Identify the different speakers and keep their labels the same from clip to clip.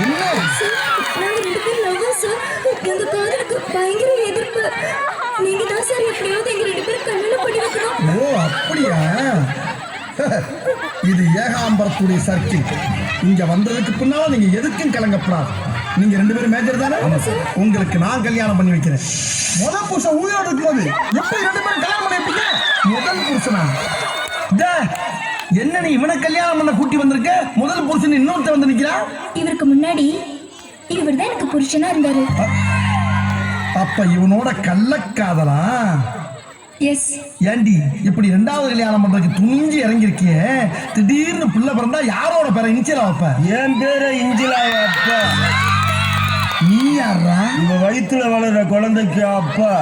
Speaker 1: என்ன
Speaker 2: நாங்க 2 பேரும் லவ்வர்ஸ் சார். எங்க காதலுக்கு பயங்கர எதிர்ப்பு. நீங்க தான் சார் எப்படியாவது எங்க 2 பேரும் கல்யாணம் பண்ணி வைக்கணும்.
Speaker 1: ஓ அப்படியா? இது ஏகாம்பரத்துடைய சர்க்கிள். இங்க வந்ததுக்கு பின்னால நீங்க எதுக்கும் கலங்கப்படாது. நீங்க 2 பேரும் மேஜர் தானே? உங்களுக்கு நான் கல்யாணம் பண்ணி வைக்கிறேன். முதல் புருஷன் உயிரோடு இருக்கும்போது எப்படி 2 பேரும் கல்யாணம் பண்ணி வைப்பீங்க? முதல் புருஷனா? என்ன நீ இவனை கல்யாணம் பண்ண கூட்டி வந்திருக்க? முதல் புருஷன் இன்னொருத்த வந்து நிக்கிறா.
Speaker 2: இவருக்கு முன்னாடி இவர் தான் எனக்கு புருஷனா இருந்தாரு.
Speaker 1: அப்ப இவனோட கள்ளக்காதலா?
Speaker 2: எஸ்.
Speaker 1: ஏண்டி இப்படி 2வது கல்யாணம் பண்றதுக்கு துணிஞ்சு இறங்கி இருக்கியே, திடீர்னு பிள்ளை பிறந்தா யாரோட பேரை இன்சிலா வைப்ப?
Speaker 3: என் பேரை இஞ்சிலா அப்பா.
Speaker 1: நீ யாரா?
Speaker 3: இவ வயிற்றுல வளர்ற குழந்தைக்கு அப்பா.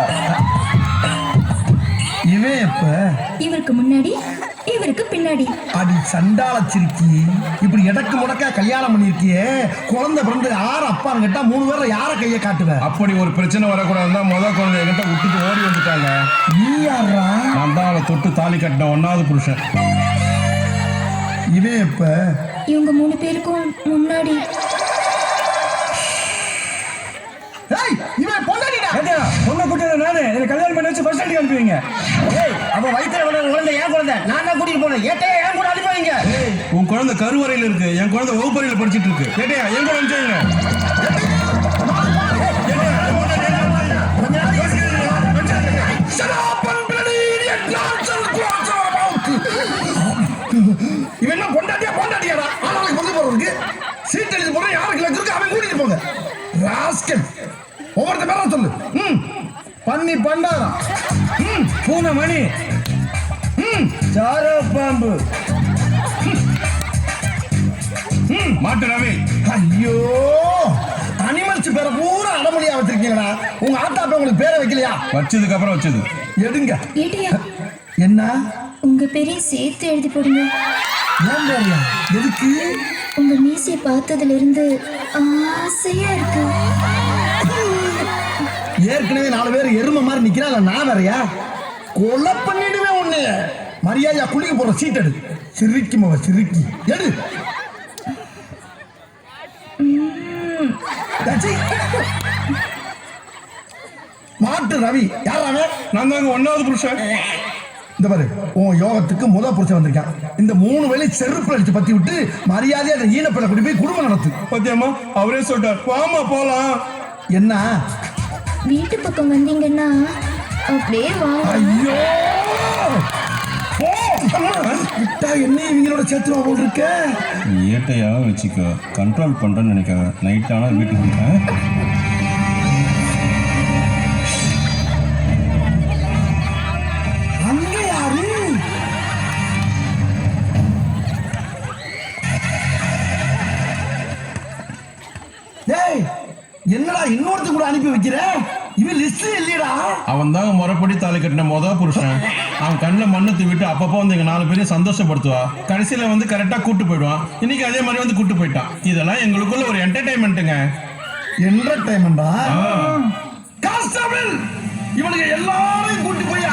Speaker 1: இவன் எப்ப?
Speaker 2: இவருக்கு முன்னாடி இவருக்கு பின்னாடி.
Speaker 1: அடி சண்டால சிரிக்கி, இப்படி எடக்கு முடக்கா கல்யாணம் பண்ணிருக்கியே, குழந்தை பிறந்து யார் அப்பான்னு கேட்டா 3 பேர்ல யார கையை காட்டுவ?
Speaker 4: அப்படி ஒரு பிரச்சனை வரக்கூடாதுதான் முதல் குழந்தை என்கிட்ட விட்டுட்டு ஓடி வந்துட்டாங்க.
Speaker 1: நீ யாரா?
Speaker 4: நான் தான் அவளை தொட்டு தாலி கட்டின 1வது புருஷன்.
Speaker 1: இவன் எப்ப?
Speaker 2: இவங்க 3 பேருக்கும் முன்னாடி.
Speaker 1: ஏய், இவன் பொண்டாட்டிடா.
Speaker 3: பொண்ணை கூட்டிட்டு நானு என்ன கல்யாணம் பண்ணி வச்சு ஃபர்ஸ்ட் அடிக்க அனுப்புவீங்க.
Speaker 5: அவ வயிற்றுல வளர்ற குழந்தை ஏன் குழந்தை, நான் தான் கூட்டிட்டு போனேன். ஏட்டையா ஏன் கூட அனுப்புவீங்க?
Speaker 4: உன் குழந்தை கருவறையில இருக்கு, என் குழந்தை வகுப்பறையில படிச்சிட்டு இருக்கு. கேட்டியா என் கூட அனுப்பிச்சுங்க.
Speaker 1: இவன் என்ன பொண்டாட்டியா பொண்டாட்டியாடா? ஆளாளுக்கு பங்கு போறதுக்கு சீட் எழுதி போற யாருக்கு லட்சம் அவன் கூட்டிட்டு போங்க. ராஸ்கல், ஒவ்வொருத்த பேரா சொல்லு. பண்ணி பண்டாரா,
Speaker 3: பூனை மணி, சாரா பாம்பு,
Speaker 4: மாட்டு ரவி.
Speaker 1: ஐயோ, அனிமல்ஸ் பேரை பூரா அடமொழியா வச்சிருக்கீங்களா? உங்க ஆத்தா அப்பா உங்களுக்கு பேரை வைக்கலையா?
Speaker 4: வச்சதுக்கு அப்புறம் வச்சது.
Speaker 1: எடுங்க.
Speaker 2: ஏட்டையா,
Speaker 1: என்ன?
Speaker 2: உங்க பேரையும் சேர்த்து எழுதி போடுங்க.
Speaker 1: ஏன் பேரையா? எதுக்கு?
Speaker 2: உங்க மீசையை பார்த்ததுல இருந்து ஆசையா இருக்கு.
Speaker 1: ஏற்கனவே 4 பேர் எருமை மாதிரி நிக்கிறா, இல்ல நான் வேறையா? கொலை பண்ணிடுவேன் உன்னை. மரியாதையா குளிக்க போற சீட் எடு. சிரிக்கி மவ சிரிக்கி எடு. தச்சி. மாட்டு ரவி யார் அவன்?
Speaker 4: நான் தாங்க 1வது புருஷன்.
Speaker 1: இந்த பாரு, உன் யோகத்துக்கு முதல் புருஷன் வந்திருக்கான். இந்த 3 வேளை செருப்பு அடிச்சு பத்தி விட்டு மரியாதையா அந்த ஈனப்பட கூட்டி போய் குடும்பம் நடத்து.
Speaker 4: பத்தியம்மா அவரே சொல்லிட்டார், வாமா போலாம்.
Speaker 1: என்ன?
Speaker 2: வீட்டு பக்கம் வந்தீங்கன்னா அப்படியே வாங்க.
Speaker 1: ஐயோ, விட்டா என்ன இவங்களோட சேர்த்துவா போல் இருக்க.
Speaker 4: ஏட்டையாக வச்சுக்கோ, கண்ட்ரோல் பண்றேன்னு நினைக்காத. நைட் ஆனா வீட்டுக்கு வந்துட்டேன்.
Speaker 1: அங்க யாரு? டேய், என்னடா இன்னொருத்த கூட அனுப்பி வைக்கிற? இவன் லிஸ்ட் இல்லையடா.
Speaker 4: அவன் தாங்க முறைப்படி தாலி கட்டின முதல் புருஷன். அவன் கண்ணில் மண்ணை தூவிட்டு அப்பப்போ வந்து எங்க 4 பேரையும் சந்தோஷப்படுத்துவா. கடைசியில வந்து கரெக்டா கூட்டு போயிடுவான். இன்னைக்கு அதே மாதிரி வந்து கூட்டு போயிட்டான். இதெல்லாம் எங்களுக்குள்ள ஒரு என்டர்டைன்மெண்ட்டுங்க.
Speaker 1: என்டர்டைன்மெண்டா? கான்ஸ்டபிள், இவனுக்கு எல்லாரையும் கூட்டி போய்